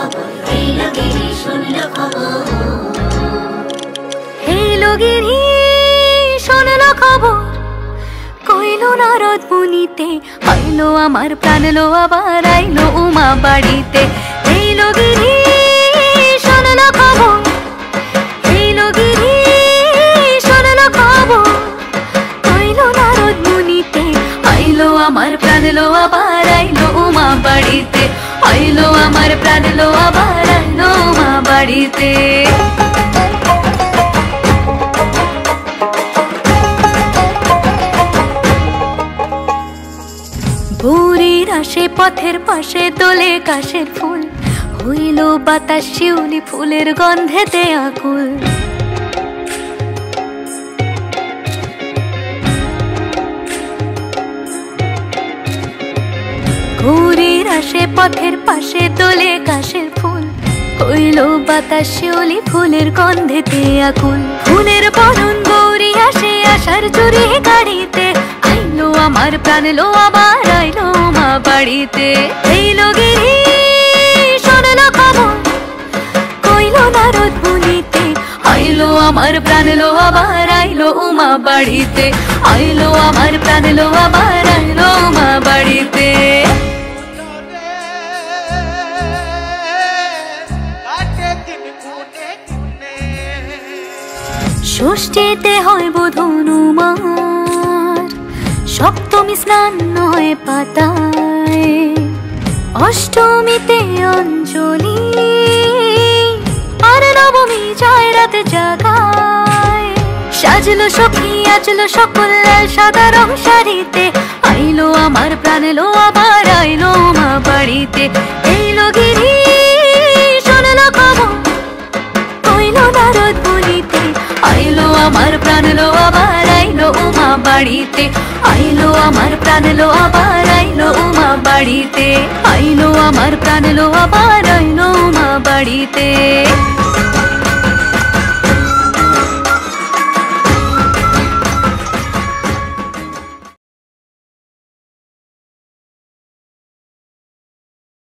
খবর, এলো গিরি শুনলো খবর। এলো গিরি শুনলো খবর, কইলো নারদ মুনিতে, আইলো আমার প্রাণ লো আবার আইলো উমা বাড়িতে। এলো গিরি শুনলো খবর, এলো গিরি শুনলো খবর, কইলো নারদ মুনিতে, আইলো আমার প্রাণ লো আবার আইলো উমা বাড়িতে। আইলো আমার প্রাণ লো আবার আইলো উমা বাড়িতে। ভোরের আসে পথের পাশে দোলে কাশের ফুল, হইল বাতাস শিউলি ফুলের গন্ধেতে আকুল। ভোরের আসে পথের পাশে দোলে কাশের ফুল, হইল বাতাস শিউলি ফুলের গন্ধেতে আকুল। ফুলের বরণ গৌরী আসে আশার চুরি গাড়িতে, আইলো আমার প্রাণ লো আবার আইলো মা বাড়িতে। এইলো গিরি শুনলো খবর, কইলো নারদ মুনিতে, আইলো আমার প্রাণ লো আবার আইলো উমা বাড়িতে। আইলো আমার প্রাণ লো আবার আইলো উমা বাড়িতে। ষষ্ঠীতে হয় বোধনুমার, সপ্তমী স্নান হয় পাতায়, অষ্টমীতে অঞ্জলি, আর নবমী যায় রাতে জাগায়। সাজলো সখী আজলো সকল লাল সাদা রং শাড়িতে, আইলো আমার প্রাণ লো আবার আইলো মা বাড়িতে। এইলো গিরি শুনলো খবর, কইলো নারদ মুনিতে, আইলো আমার প্রাণ লো আবার আইলো উমা বাড়িতে। আইলো আমার প্রাণ লো আবার আইলো উমা বাড়িতে। আইলো আমার প্রাণ লো আবার আইলো উমা বাড়িতে।